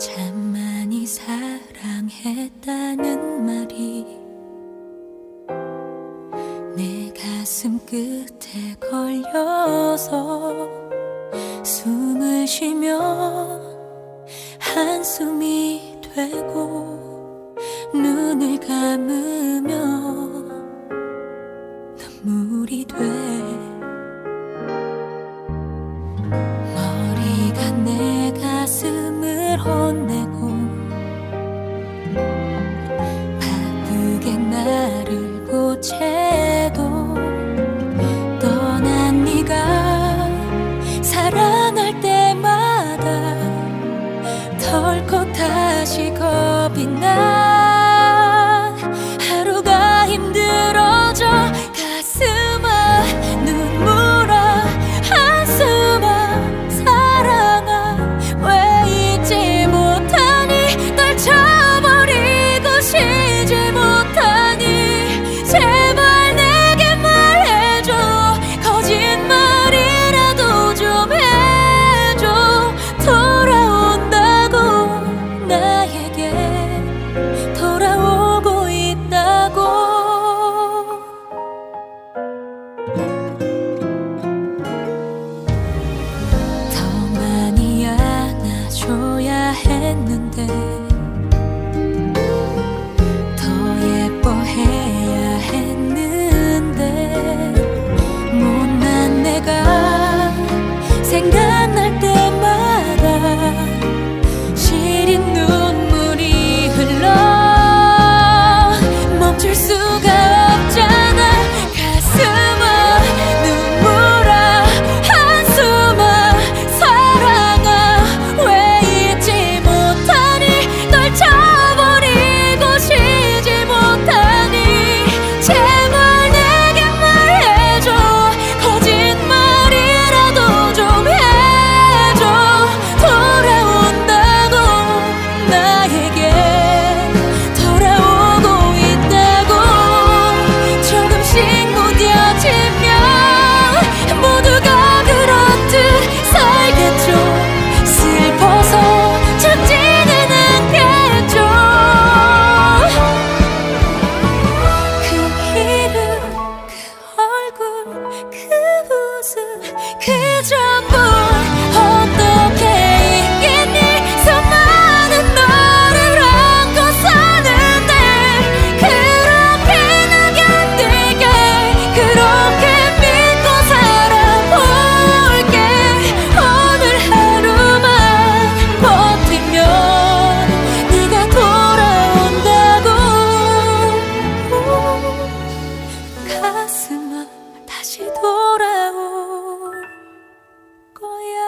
참 많이 사랑했다는 말이 내 가슴 끝에 걸려서 숨을 쉬며 한숨이 되고 눈을 감으며 눈물이 돼 머리가 내 가슴을 혼내고 바쁘게 나를 고채도 떠난 네가 사랑할 때마다 덜컥 다시 겁이 나 하루가 힘들어져 가슴아 눈물아 한숨아 사랑아 왜 잊지 못하니 떨쳐버리고 쉬지 못하니 제발 내게 말해줘 거짓말이라도 좀 해줘 돌아온다고 나에게 돌아오고 있다고 더 많이 안아줘야 했는데 더 예뻐해야 했는데 못난 내가 생각날 때마다 시린 눈물이 흘러 멈출 수가 없잖아 가슴아 눈물아 한숨아 사랑아 왜 잊지 못하니 떨쳐버리고 쉬지 못하니 제발 내게 말해줘 거짓말이라도 좀 해줘 돌아온다고 나에게 돌아오고 있다고 조금씩 무뎌지면 모두가 그렇듯 살겠죠 슬퍼서 죽지는 않겠죠 그 이름 그 얼굴 그 웃음 그 전부 어떻게 있겠니 수많은 너를 안고 사는데 그렇게 나게 되게 그렇게 믿고 살아볼게 오늘 하루만 버티면 네가 돌아온다고 가슴아 다시 돌아올 거야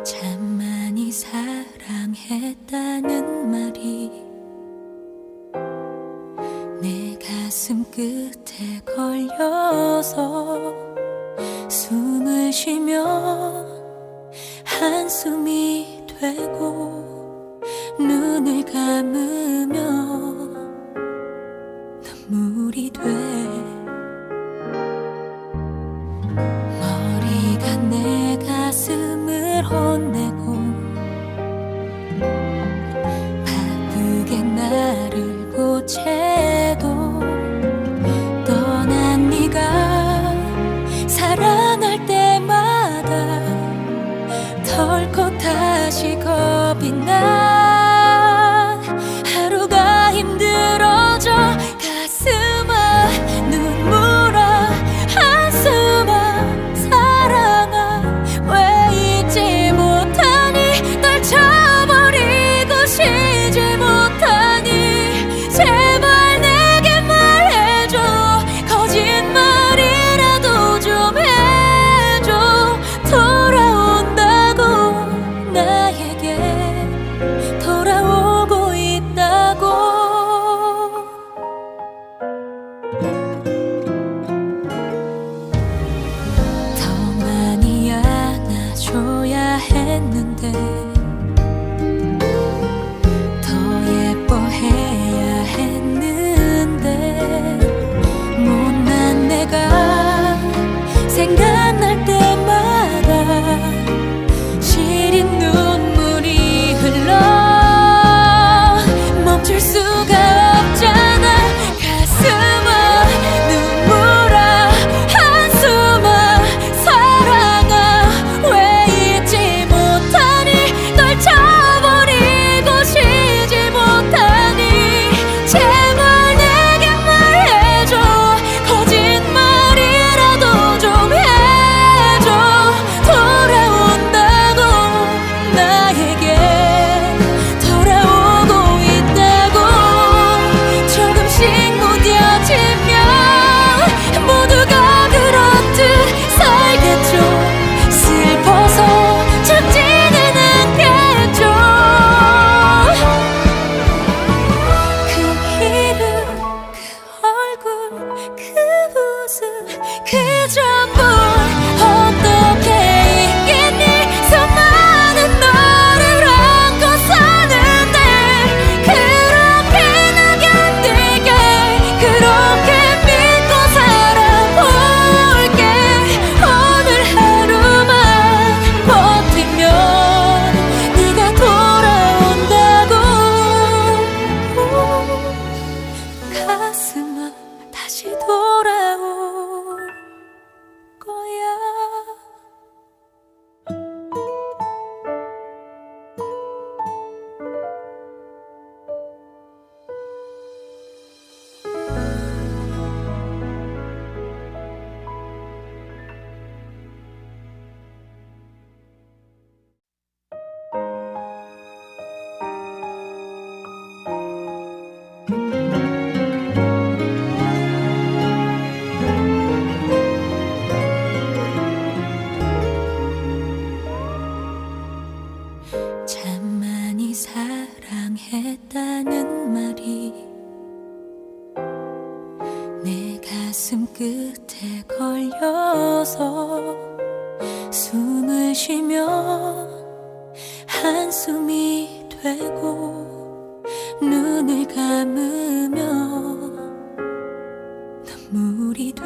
참 많이 사랑했다는 말이 내 가슴 끝에 걸려서 숨을 쉬며 한숨이 되고 눈을 감으며 눈물이 돼 머리가 내 가슴을 혼내고 바쁘게 나를 고채도 떠난 네가 사랑할 때마다 덜컥 다시 겁이 나 하루가 힘들어져 가슴아 눈물아 한숨아 사랑아 왜 잊지 못하니 했는데 더 예뻐해야 했는데 못난 내가 생각날 때마다 시린 눈물이 흘러 멈출 수가 없잖아. 가슴아 눈물아 한숨아 사랑아 왜 잊지 못하니 널 쳐버리고 쉬지 못하니 제발 내게 말해줘. 거짓말이라도 좀 해줘. 돌아온다고 나에게 돌아오고 있다고 조금씩 무뎌지면 모두가 그렇듯 살겠죠. 슬퍼서 죽지는 않겠죠. 그 이름 그 얼굴 그 모습 그 전부 어떻게 있겠니. 수많은 너를 안고 사는데 그렇게 나견들게 그렇게 믿고 살아볼게. 오늘 하루만 버티면 네가 돌아온다고. 가슴아 다시 돌아올 거야. 참 많이 사랑했다는 말이 내 가슴 끝에 걸려서 숨을 쉬면 한숨이 되고 눈을 감으면 눈물이 돼.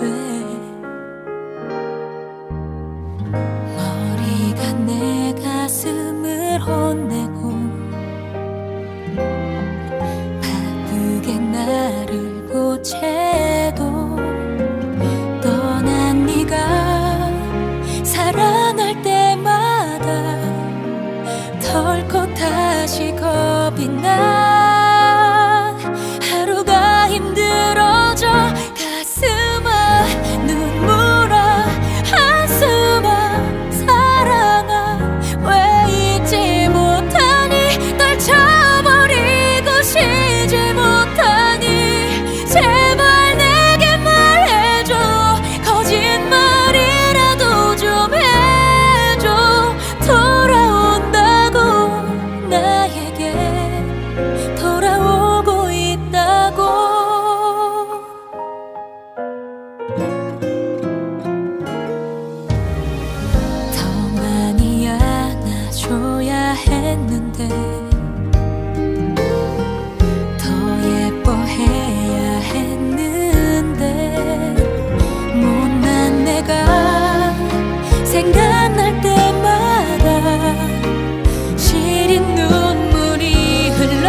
머리가 내 가슴을 혼내고 바쁘게 나를 고채도 떠난 네가 사랑할 때마다 덜컥 다시 겁이 나. 하루가 힘들어져. 가슴아 눈물아 한숨아 사랑아 왜 잊지 못하니 널 쳐버리고 쉬지 못하니 제발 내게 말해줘. 거짓말이라도 좀 해줘. 돌아온다고 나에게 돌아오고 있다고. 더 많이 안아줘야 했는데 더 예뻐해야 했는데 못난 내가 생각날 때마다 시린 눈물이 흘러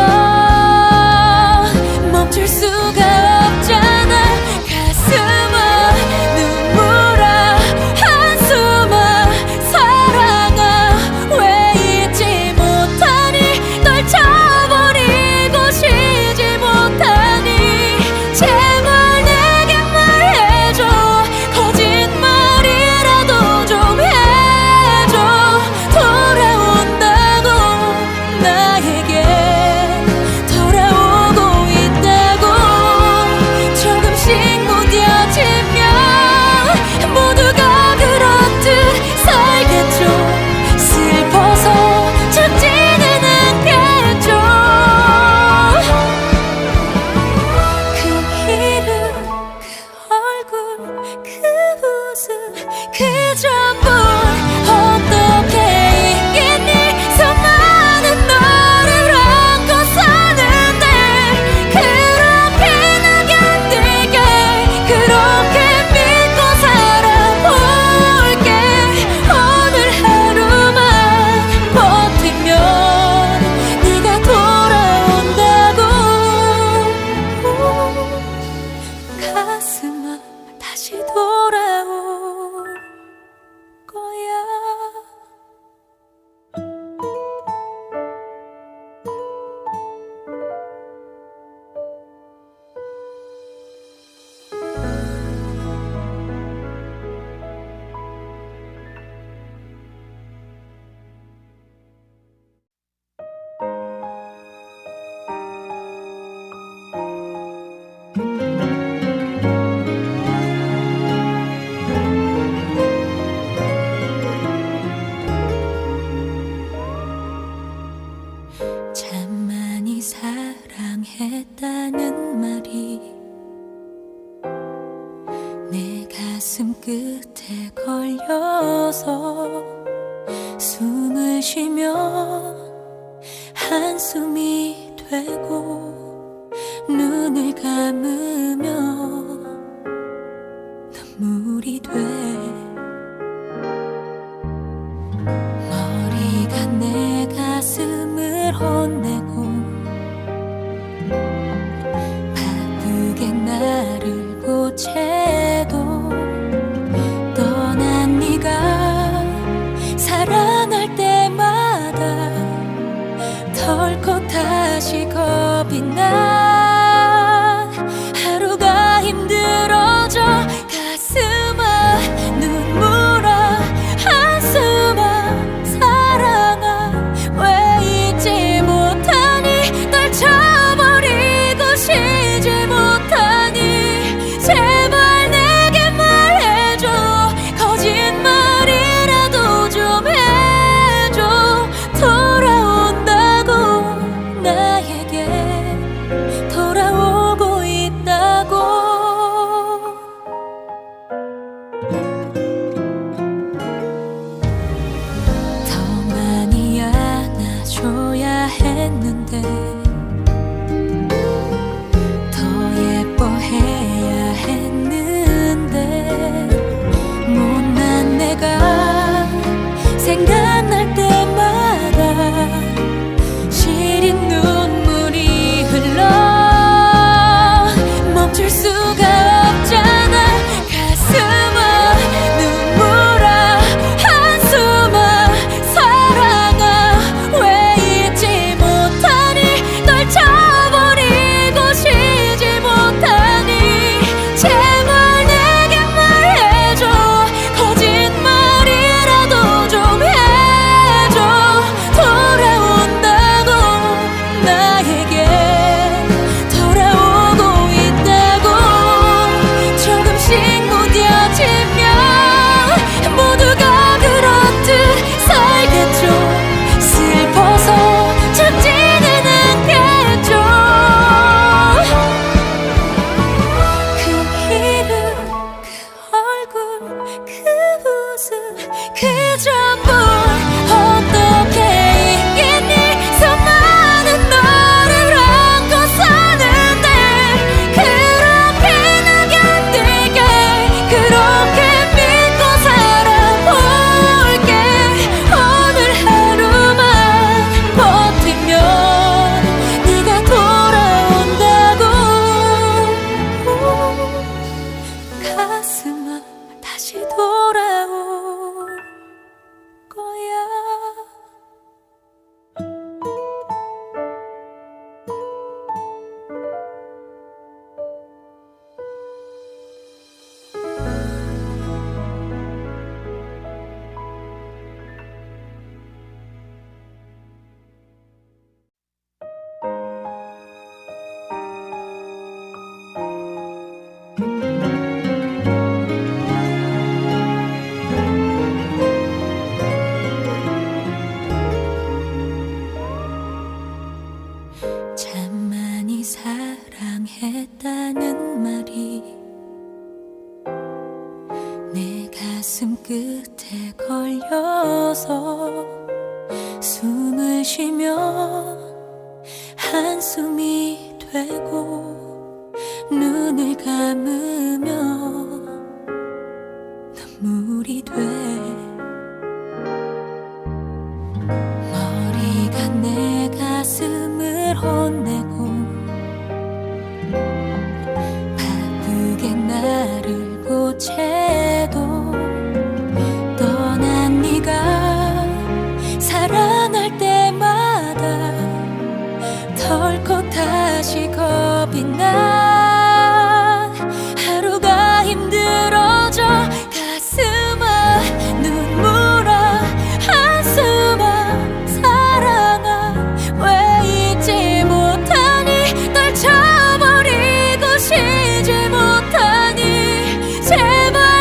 멈출 수가 없잖아. 가슴아 눈물아 한숨아 사랑아 왜 잊지 못하니 쉬면 한숨이 되고 눈을 감으면 눈물이 돼. 머리가 내 가슴을 혼내고 바쁘게 나를 고채도 떠난 네가 살아날 때마다 덜컥 다시 겁이 나. 하루가 힘들어져 가슴아 눈물아 한숨아 사랑아 왜 잊지 못하니 떨쳐버리고 쉬지 못하니 제발 내게 말해줘. 거짓말이라도 좀 해줘. 돌아온다고 나에게 돌아오고 있다고. 더 많이 안아줘야 했는데 더 예뻐해야 했는데 못난 내가 생각날 때마다 시린 눈물이 흘러 멈출 수가 없잖아. 가슴아 눈물아 한숨아 사랑아 왜 잊지 못하니 떨쳐버리고 쉬지 못하니 제발 내게 말해줘. 거짓말이라도 좀 해줘. 돌아온다고 나에게 돌아오고 있다고. 조금씩 무뎌지면 모두가 그렇듯 살겠죠. 슬퍼서 죽지는 않겠죠. 그 이름 그 얼굴 그 웃음 그 전부 어떻게 있겠니. 수많은 너를 안고 사는데 그렇게 나게 되게 그렇게 믿고 살아볼게. 오늘 하루만 버티면 네가 돌아온다고. 가슴아 다시 돌아올 거야. 참 많이 사랑했다는 말이 내 가슴 끝에 걸려서 숨을 쉬면 한숨이 되고 눈을 감으면 눈물이 돼. 머리가 내 가슴을 혼내고 바쁘게 나를 고채도 떠난 네가 살아날 때마다 덜컥 다시 겁이 나. 하루가 힘들어져 가슴아 눈물아 한숨아 사랑아 왜 잊지 못하니 떨쳐버리고 쉬지 못하니 제발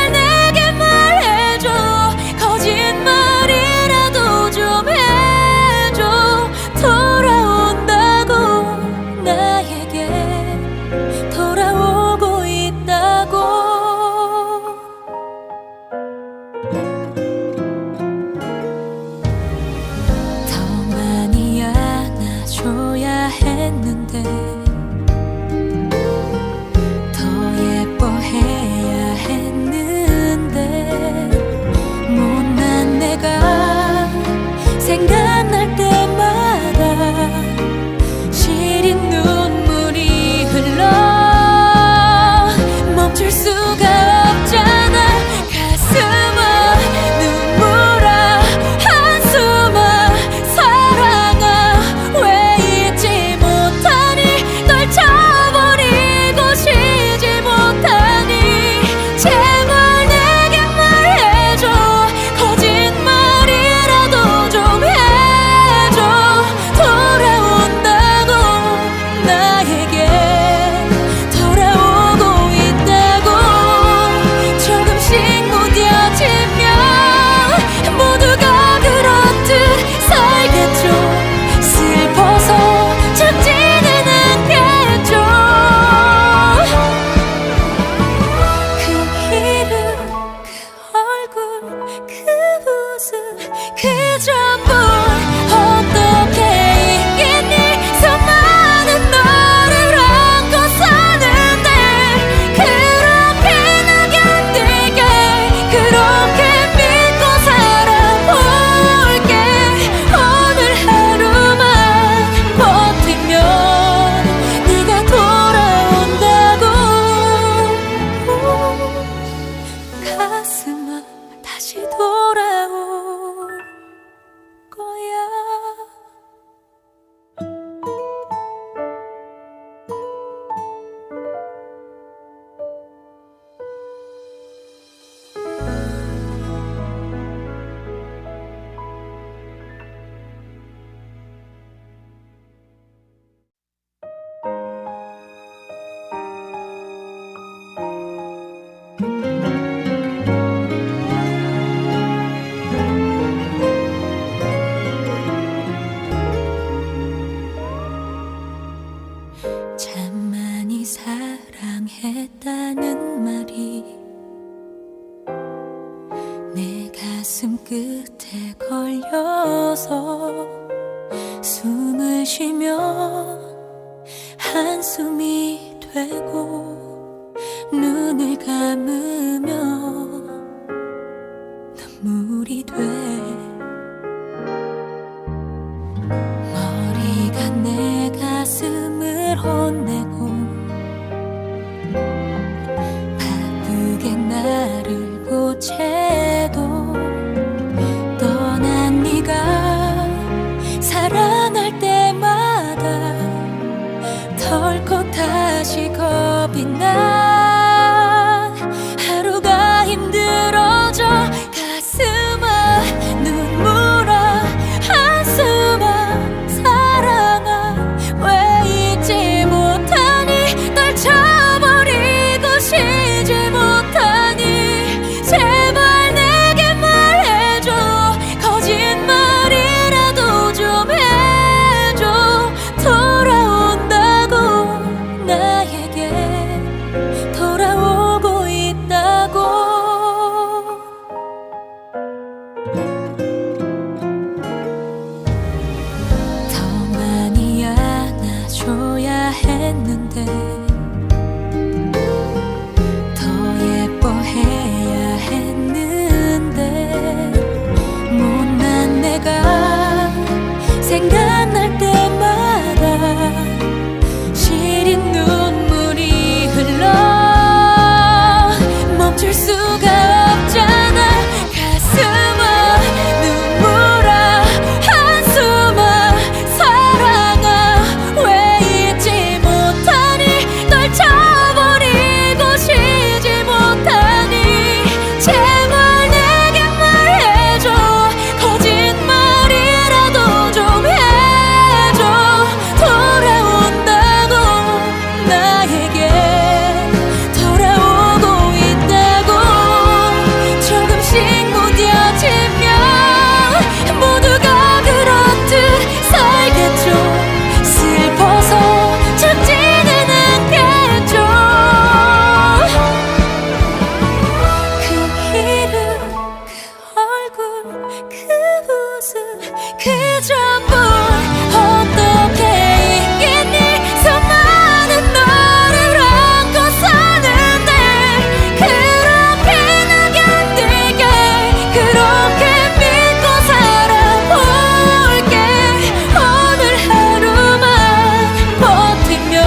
끝에 걸려서 숨을 쉬며 한숨이 되고 눈을 감으며 눈물이 돼 머리가 내 가슴을 혼내고 바쁘게 나를 고채도 떠난 네가 살아날 때마다 덜컥 다시 겁이 나 하루가 힘들어져 가슴아 눈물아 한숨아 사랑아 왜 잊지 못하니 떨쳐버리고 쉬지 못하니 제발 내게 말해줘 거짓말이라도 좀 해줘 돌아온다고 나에게 돌아오고 있다고 더 많이 안아줘야 했는데 더 예뻐해야 했는데 못난 내가 생각날 때마다 시린 눈물이 흘러 멈출 수가 없잖아 가슴아 눈물아 한숨아 사랑아 왜 잊지 못하니 떨쳐버리고 쉬지 못하니 제발 내게 말해줘 거짓말이라도 좀 해줘 돌아온다고 나에게 돌아오고 있다고 조금씩 무뎌지면 모두가 그렇듯 살겠죠 슬퍼서 죽지는 않겠죠 그 이름 그 얼굴 그 모습 그 전부 어떻게 있겠니 수많은 너를 안고 사는데 그렇게 나견들게 그렇게 믿고 살아볼게 오늘 하루만 버티면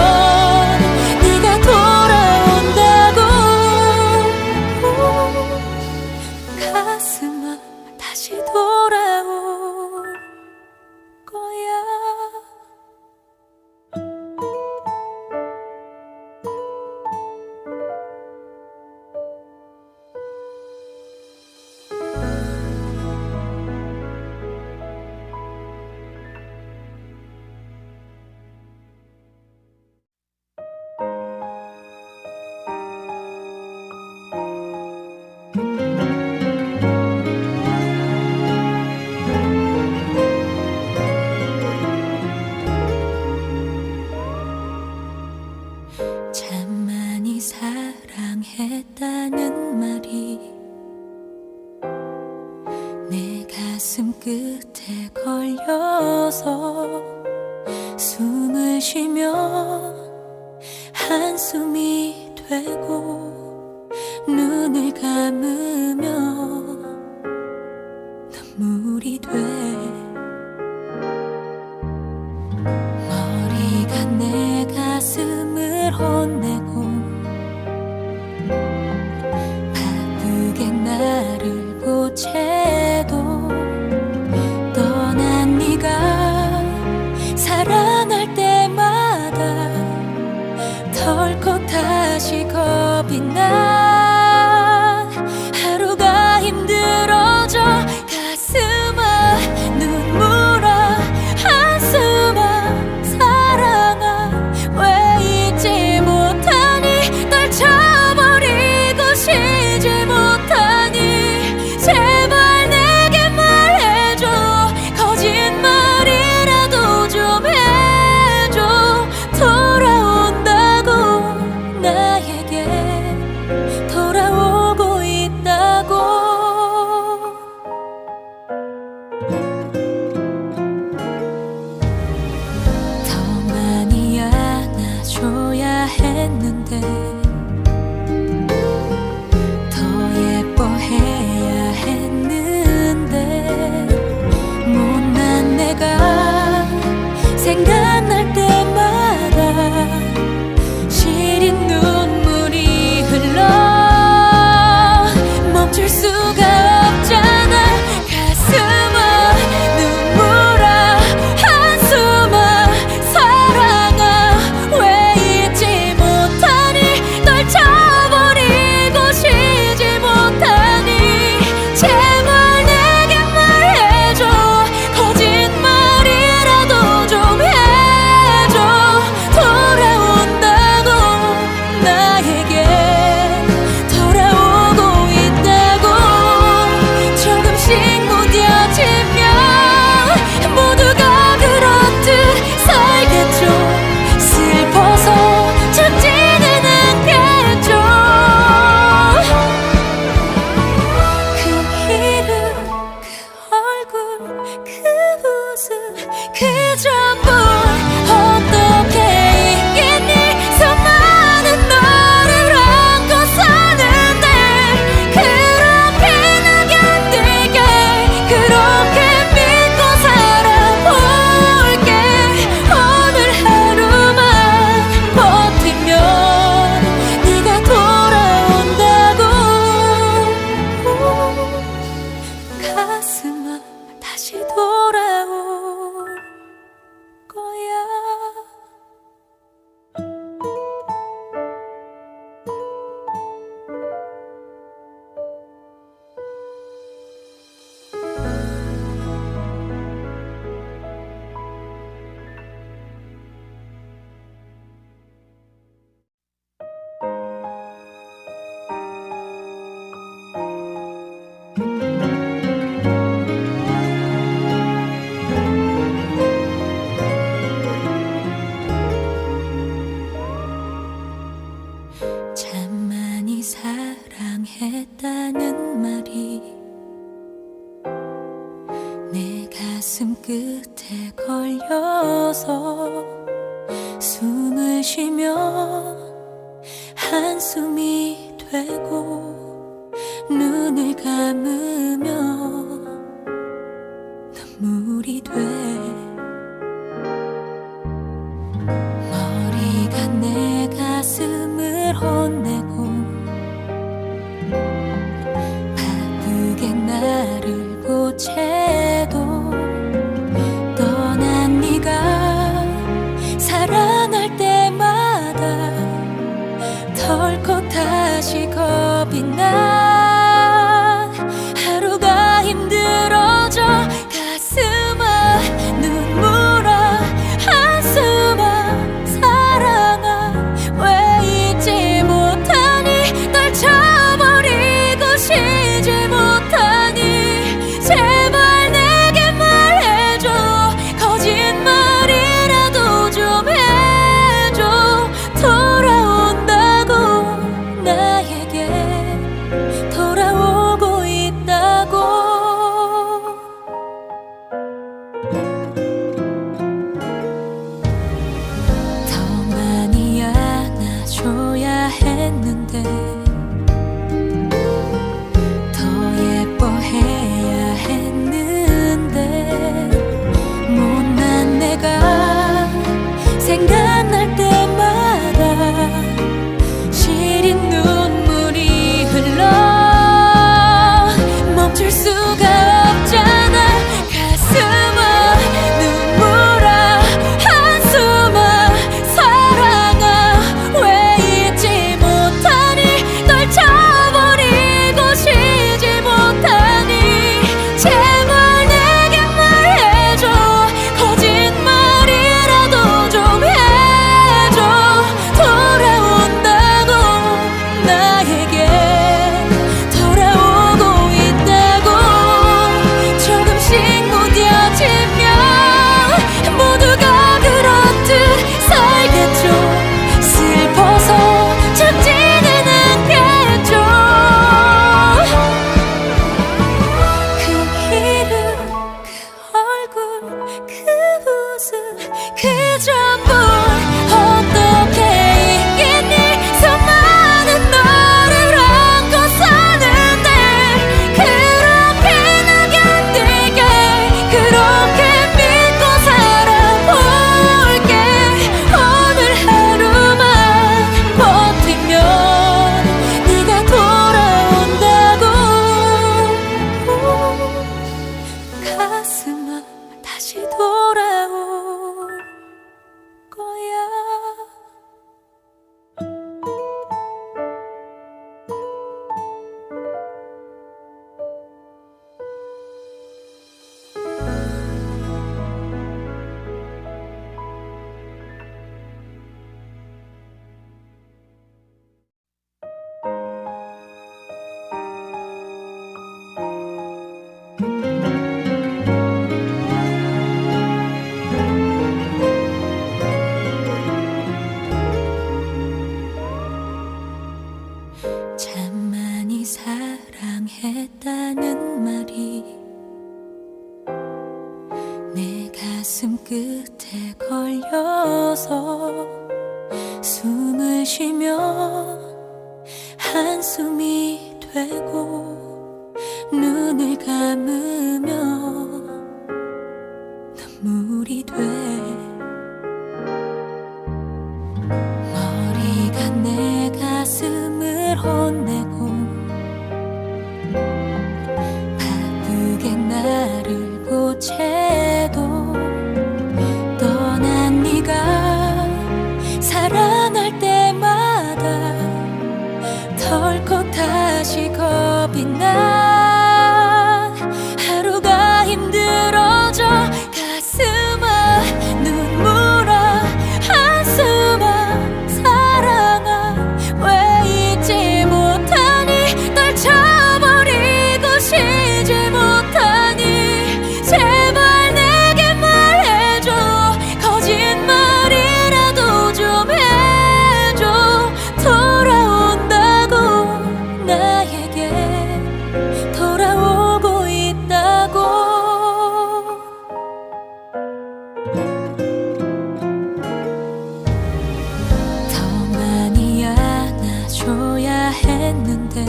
네가 돌아온다고 가슴아 다시 돌아올 거야 참 많이 사랑했다는 말이 내 가슴 끝에 걸려서 숨을 쉬며 한숨이 되고 눈을 감으며 눈물이 돼 머리가 내 가슴을 혼내고 바쁘게 나를 고채도 떠난 네가 살아날 때마다 덜컥 다시 겁이 나 하루가 힘들어져 가슴아 눈물아 한숨아 사랑아 왜 잊지 못하니 떨쳐버리고 쉬지 못하니 제발 내게 말해줘 거짓말이라도 좀 해줘 돌아온다고 나에게 모습 그 전부 어떻게 있겠니 수많은 너를 안고 사는데 그렇게 나견들게 그렇게 믿고 살아볼게 오늘 하루만 버티면 네가 돌아온다고 가슴아 다시 돌아올 거야. 참 많이 사랑했다는 말이 내 가슴 끝에 걸려서 숨을 쉬면 한숨이 되고 눈을 감으면 눈물이 돼 머리가 내 가슴을 혼내고 바쁘게 나를 보채도 떠난 네가 사랑할 때마다 덜컥 다시 겁이 나 하루가 힘들어져 가슴아 눈물아 한숨아 사랑아 왜 잊지 못하니 떨쳐버리고 쉬지 못하니 제발 내게 말해줘 거짓말이라도 좀 해줘 돌아온다고 나에게 돌아오고 있다고 더 많이 안아줘야 했는데 더 예뻐해야 했는데 못난 내가 생각날 때마다 시린 눈물이 흘러 멈출 수가 없잖아 가슴아 눈물아 한숨아 사랑아 왜 잊지 못하니 떨쳐버리고 쉬지 못하니 제발 내게 말해줘 거짓말이라도 좀 해줘 돌아온다고 나에게 돌아오고 있다고 조금씩 무뎌지면 모두가 그렇듯 살겠죠 슬퍼서 죽지는 않겠죠 그 이름 그 얼굴 그 웃음 그 전부 어떻게 있겠니 수많은 너를 안고 사는데 그렇게 나견들게 그렇게 믿고 살아볼게 오늘 하루만 버티면 네가 돌아온다고 가슴아 다시 돌아올 거야. 가슴 끝에 걸려서 숨을 쉬며 한숨이 되고 눈을 감으며 눈물이 돼 머리가 내 가슴을 혼내고 바쁘게 나를 고채도 떠난 네가 사랑할 때마다 덜컥 다시 겁이 나 하루가 힘들어져 가슴아 눈물아 한숨아 사랑아 왜 잊지 못하니 떨쳐버리고 쉬지 못하니 제발 내게 말해줘 거짓말이라도 좀 해줘 돌아온다고 나에게 돌아오고 있다고 더 많이 안아줘야 했는데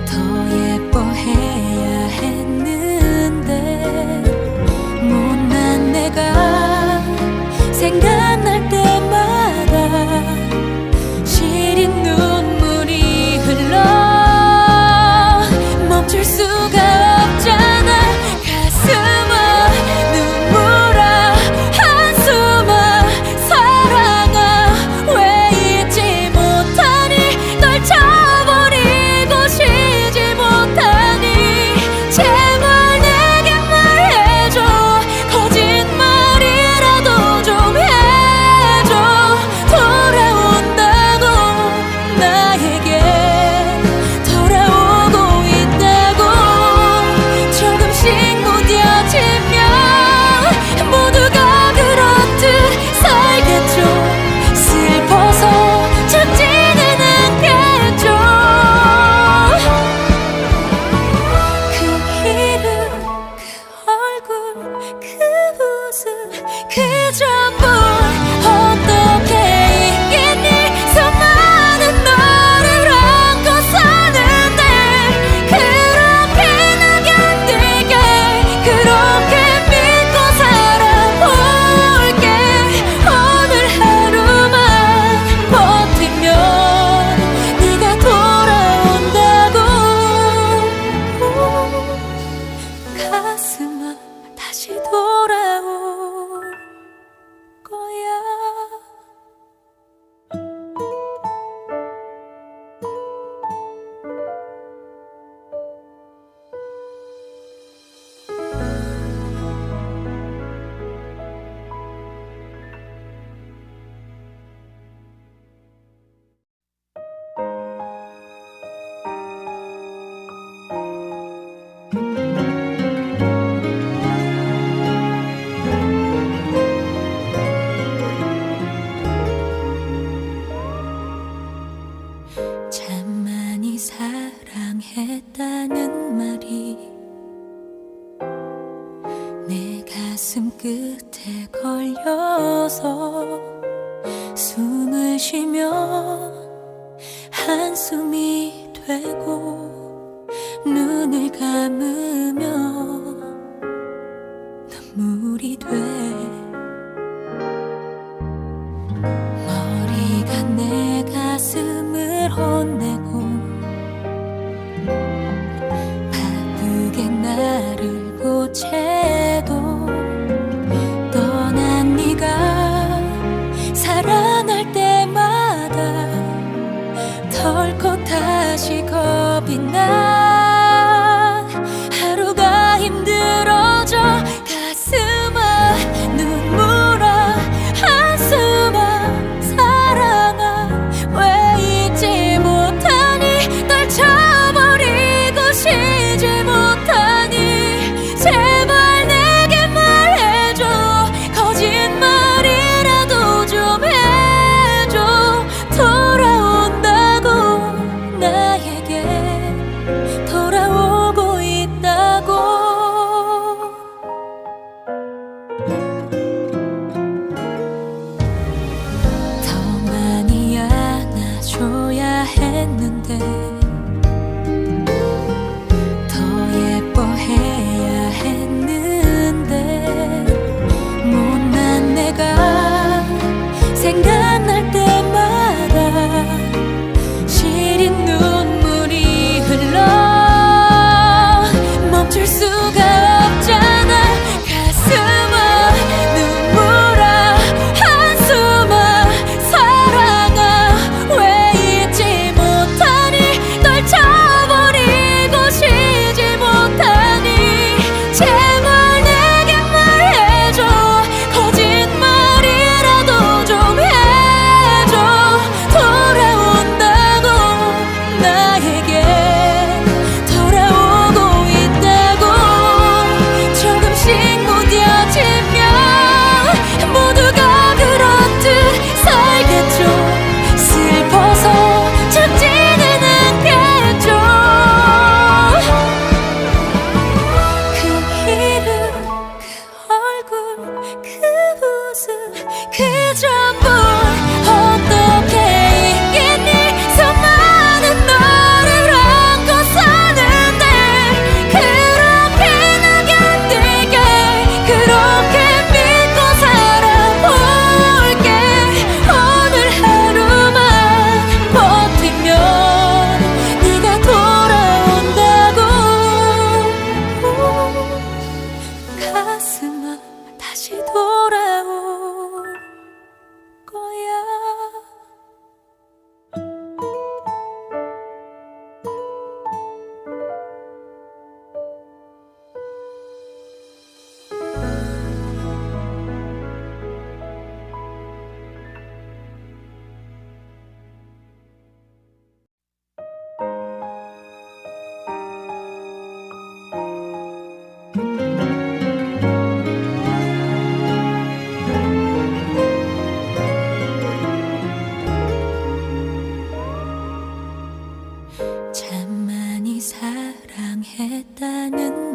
더 예뻐해야 했는데 못난 내가 생각날 때마다 시린 눈물이 흘러 멈출 수가 없잖아 가슴아 눈물아 한숨아 사랑아 왜 잊지 못하니 떨쳐버리고 쉬지 못하니 제발 내게 말해줘 거짓말이라도 좀 해줘 돌아온다고 나에게 돌아오고 있다고 조금씩 무뎌지면 모두가 그렇듯 살겠죠 슬퍼서 참지는 않겠죠 그 이름 그 얼굴 그 웃음 그 전부 어떻게 있겠니 수많은 너를 안고 사는데 그렇게 낙연되게 그렇게 믿고 살아볼게 오늘 하루만 버티면 네가 돌아온다고 가슴아 다시 돌아올 거야 참 많이 사랑했다는 말이 내 가슴 끝에 걸려서 숨을 쉬며 한숨이 되고 눈을 감으며 눈물이 돼 머리가 내 가슴을 혼내고 바쁘게 나를 고채도 떠난 네가 사랑할 때마다 덜컥 다시 겁이 나 하루가 힘들어져 가슴아 눈물아 한숨아 사랑아 왜 잊지 못하니 떨쳐버리고 쉬지 못하니 제발 내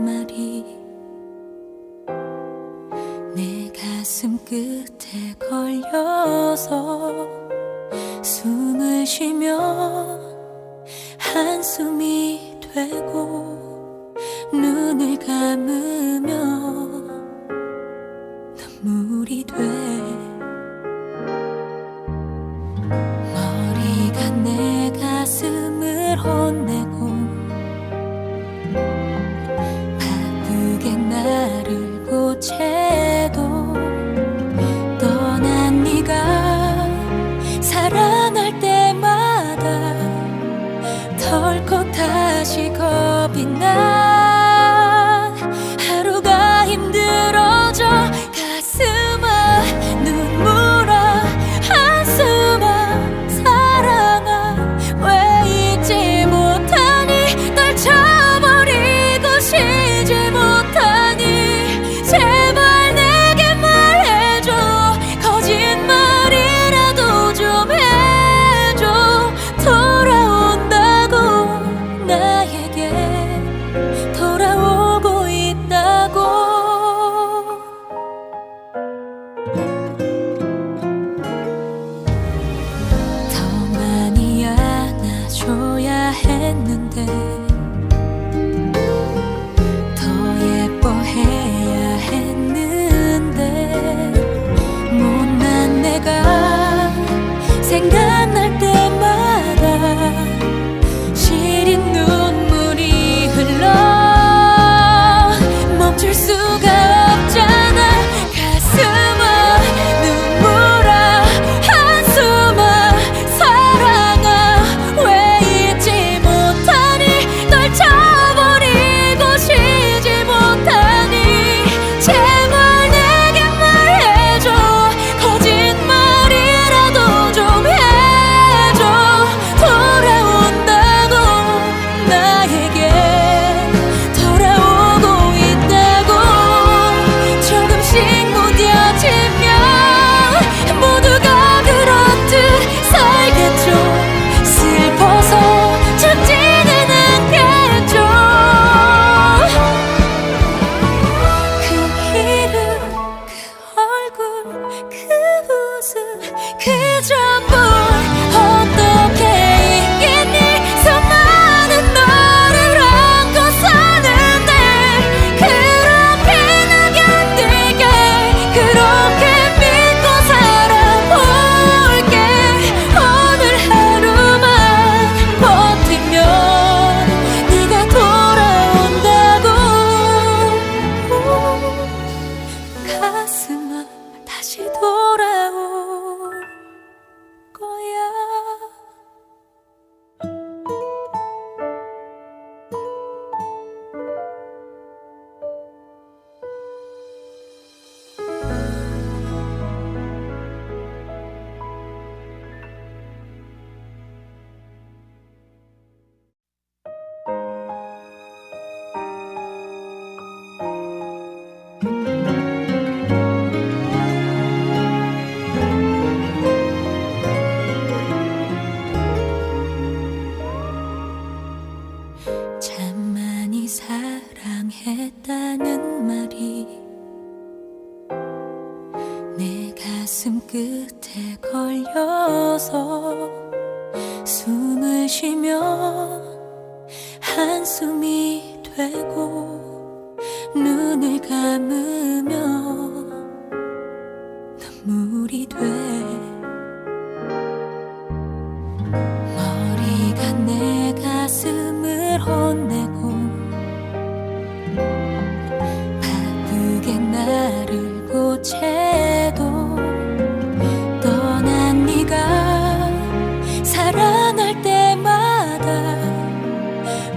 말이 내 가슴 끝에 걸려서 숨을 쉬면 한숨이 되고 눈을 감으면 눈물이 돼. 머리가 내 가슴을 혼내고 바쁘게 나를 고채도 떠난 네가 살아날 때마다 덜컥 다시 겁이 나. 하루가 힘들어져 가슴아 눈물아 한숨아 사랑아 왜 잊지 못하니 떨쳐버리고 쉬지 못하니 제발 내게 말해줘. 거짓말이라도 좀 해줘. 돌아온다고 나에게 돌아오고 있다고. 더 많이 안아줘야 했는데 더 예뻐해야 했는데 못난 내가 생각날 때마다 시린 눈물이 흘러 멈출 수가 없잖아. 가슴아 눈물아 한숨아 사랑아 왜 잊지 못하니 떨쳐버리고 쉬지 못하니 제발 내게 말해줘. 거짓말이라도 좀 해줘. 돌아온다고 나에게 돌아오고 있다고. 조금씩 무뎌지면 모두가 그렇듯 살겠죠. 슬퍼서 죽지는 않겠죠. 그 이름 그 얼굴 그 웃음 그 전부 어떻게 있겠니. 수많은 너를 안고 사는데 그렇게 나견들게 그렇게 믿고 살아볼게. 오늘 하루만 버티면 네가 돌아온다고. 가슴아 다시 돌아올 거야. 참 많이 사랑했다는 말이 내 가슴 끝에 걸려서 숨을 쉬면 한숨이 되고 눈을 감으면 눈물이 돼. 머리가 내 가슴을 혼내고 바쁘게 나를 고채도 떠난 네가 살아날 때마다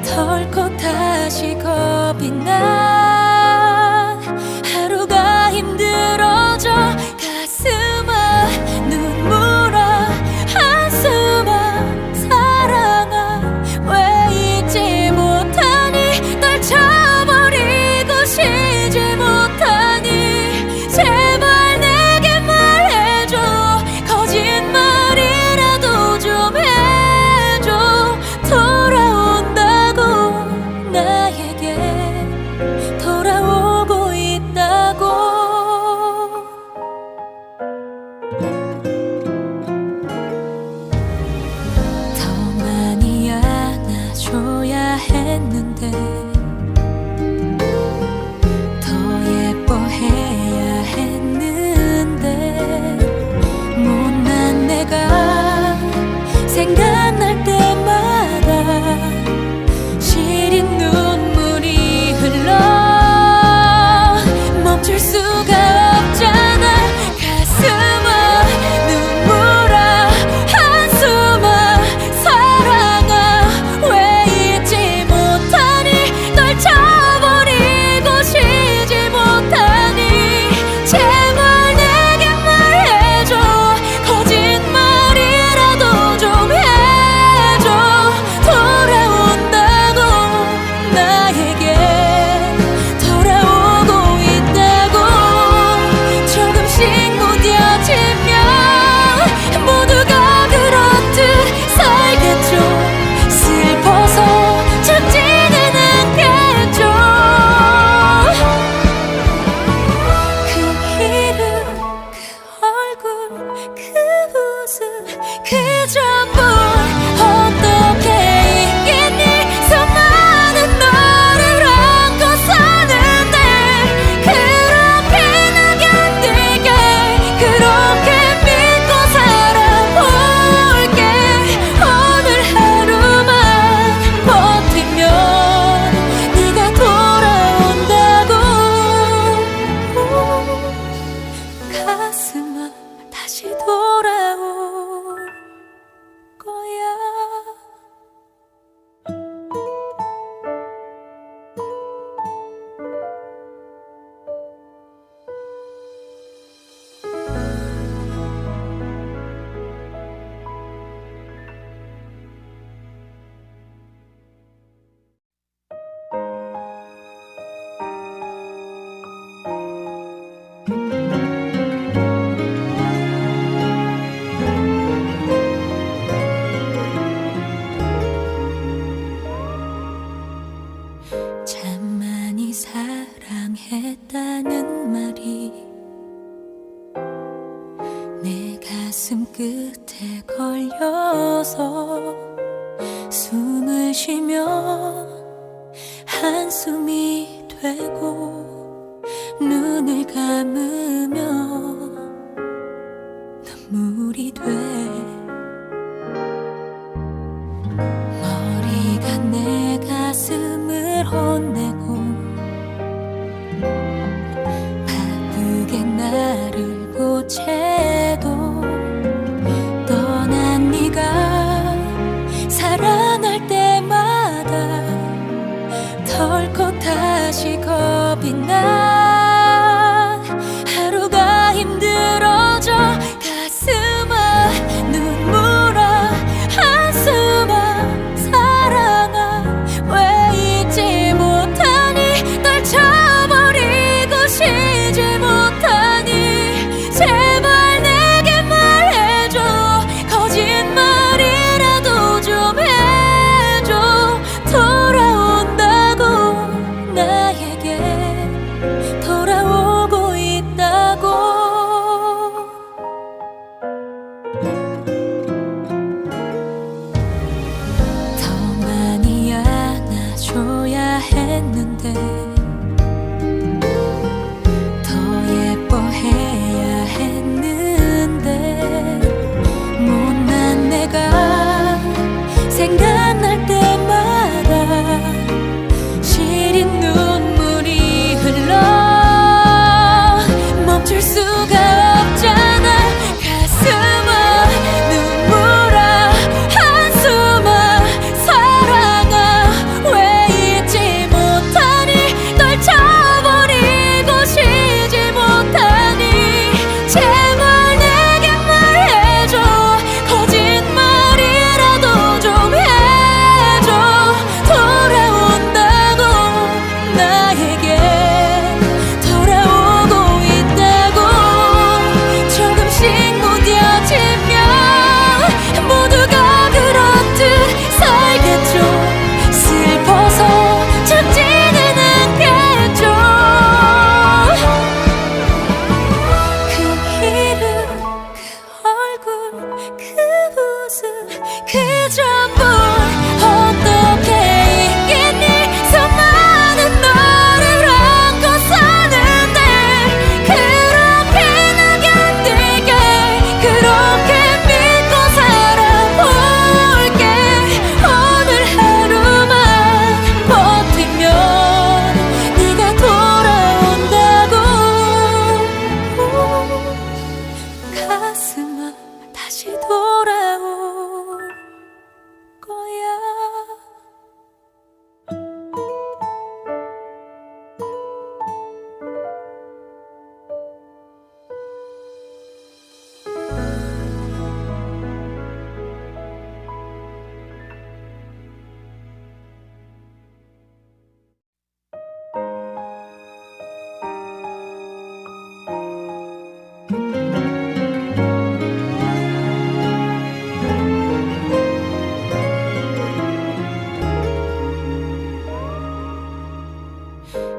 덜컥 다시 겁이 나. 하루가 힘들어져 가슴아 눈물아 한숨아 사랑아 왜 잊지 못하니 떨쳐버리고 쉬지 못하니 제발 내게 곳에도 떠난 네가 사랑할 때마다 덜컥 다시 겁이 나. 하루가 힘들어져 가슴아 눈물아 한숨아 사랑아 왜 잊지 못하니 떨쳐버리고 쉬지 못하니 제발 내게 말해줘 거짓말이라도 좀 해줘 돌아온다고 나에게 돌아오고 있다고. 더 많이 안아줘야 했는데 더 예뻐해야 했는데 못난 내가 생각날 때마다 시린 눈물이 흘러 멈출 수가 없잖아. 가슴아 눈물아 한숨아 사랑아 왜 잊지 못하니 떨쳐버리고 쉬지 못하니 제발 내게 말해줘 거짓말이라도 좀 해줘 돌아온다고 나에게 돌아오고 있다고. 조금씩 무뎌지면 모두가 그렇듯 살겠죠. 슬퍼서 죽지는 않겠죠. 그 이름 그 얼굴 그 웃음 그 전부 어떻게 있겠니. 수많은 너를 안고 사는데 그렇게 낙연되게 그렇게 믿고 살아볼게. 오늘 하루만 버티면 네가 돌아온다고. 가슴아 다시 돌아올 거야.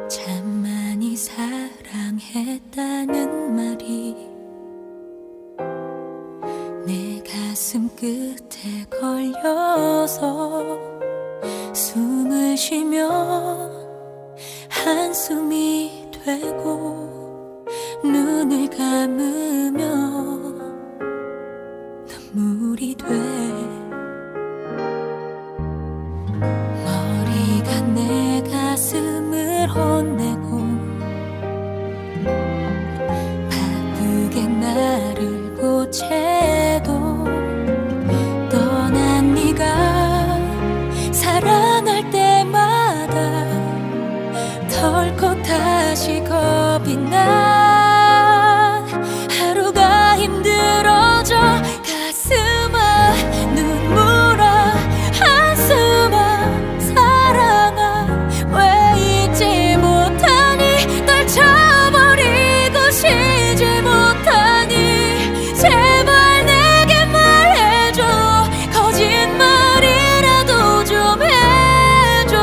참 많이 사랑했다는 말이 내 가슴 끝에 걸려서 숨을 쉬면 한숨이 되고 눈을 감으면 눈물이 돼. 머리가 내 가슴을 혼내고 바쁘게 나를 고채도 떠난 네가 사랑할 때마다 덜컥 다시 겁이 나. 하루가 힘들어져 가슴아 눈물아 한숨아 사랑아 왜 잊지 못하니 떨쳐버리고 쉬지 못하니 제발 내게 말해줘 거짓말이라도 좀 해줘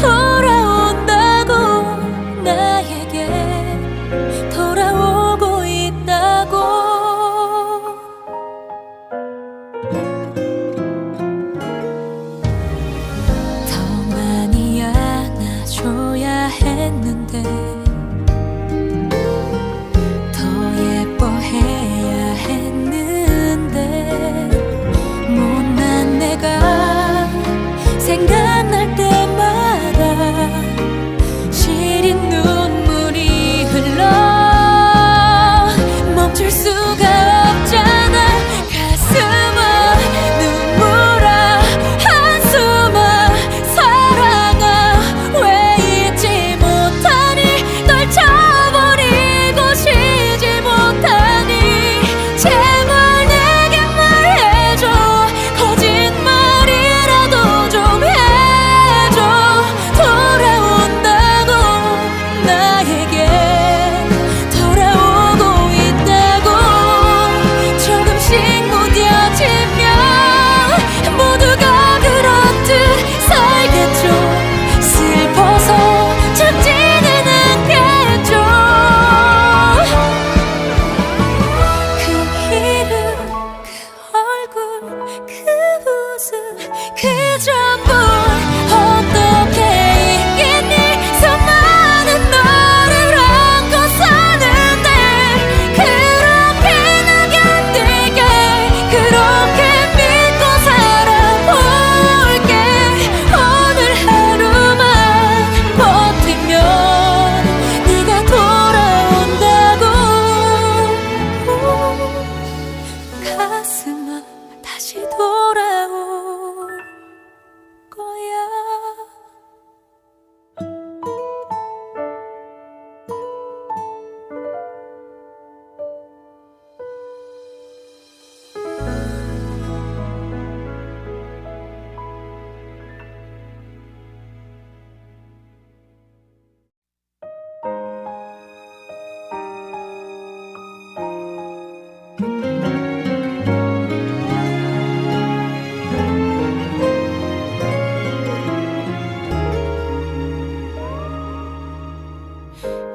돌아온다고 나에게 돌아오고 있다고. 더 많이 안아줘야 했는데 더 예뻐해야 했는데 못난 내가 생각날 때마다 시린 눈물이 흘러 멈출 수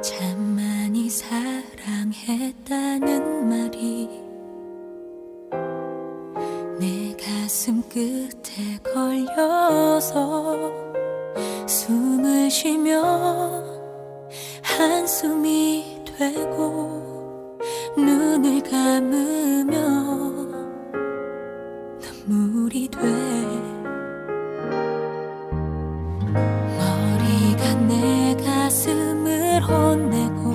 참 많이 사랑했다는 말이 내 가슴 끝에 걸려서 숨을 쉬며 한숨이 되고 눈을 감으며 눈물이 돼 머리가 내 가슴을 혼내고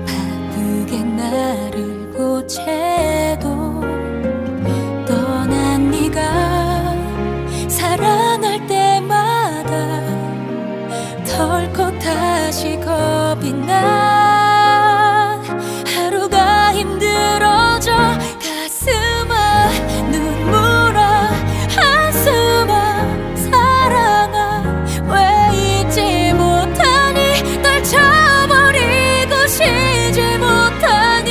바쁘게 나를 고채도 떠난 네가 살아날 때마다 덜컥 다시 겁이 나 하루가 힘들어져 가슴아 눈물아 한숨아 사랑아 왜 잊지 못하니 떨쳐버리고 쉬지 못하니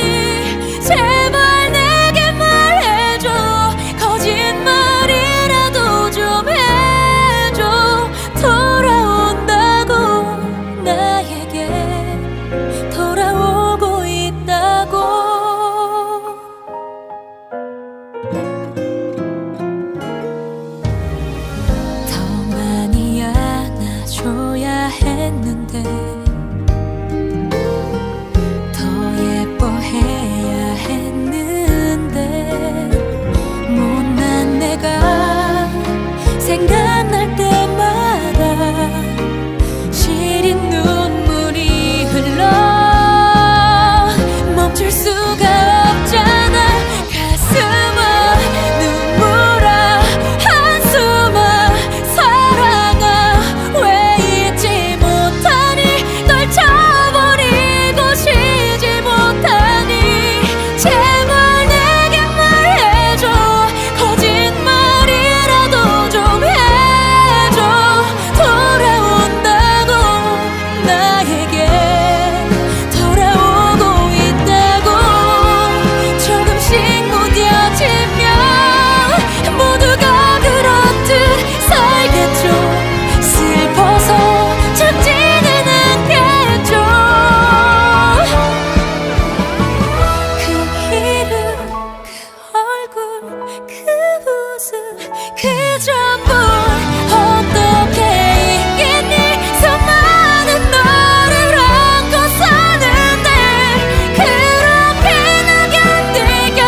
제발 내게 말해줘 거짓말이라도 좀 해줘 돌아온다고 나에게 돌아오고 있다고 더 많이 안아줘야 했는데 더 예뻐해야 했는데 못난 내가 생각날 때마다 시린 눈물이 흘러 멈출 수가 없잖아 가슴아 눈물아 한숨아 사랑아 왜 잊지 못하니 떨쳐버리고 쉬지 못하니 제발 내게 말해줘 거짓말이라도 좀 해줘 돌아온다고 나에게 돌아오고 있다고 조금씩 무뎌지면 모두가 그렇듯 살겠죠 슬퍼서 죽지는 않겠죠 그 이름 그 얼굴 그 웃음 그 전부 어떻게 있겠니 수많은 너를 안고 사는데 그렇게 나견들게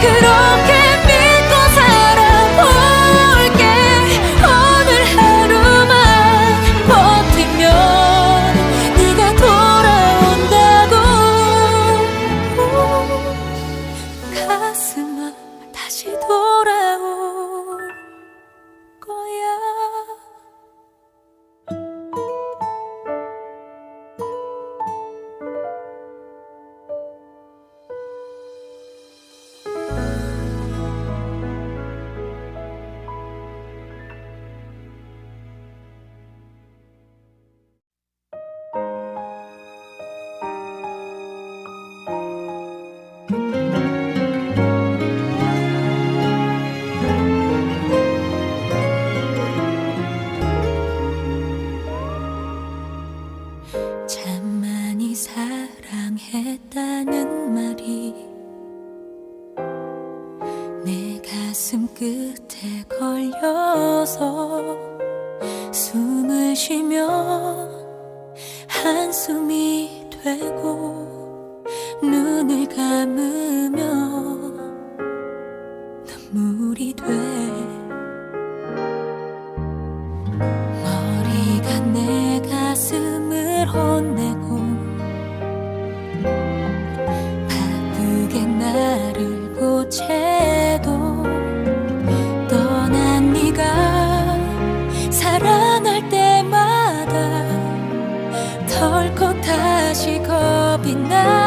그렇게 믿고 살아볼게 오늘 하루만 버티면 네가 돌아온다고 가슴아 다시 돌아올 거야 참 많이 사랑했다는 말이 내 가슴 끝에 걸려서 숨을 쉬며 한숨이 되고 눈을 감으며 눈물이 돼 머리가 내 가슴을 혼내고 바쁘게 나를 고채도 떠난 네가 살아날 때마다 덜컥 다시 겁이 나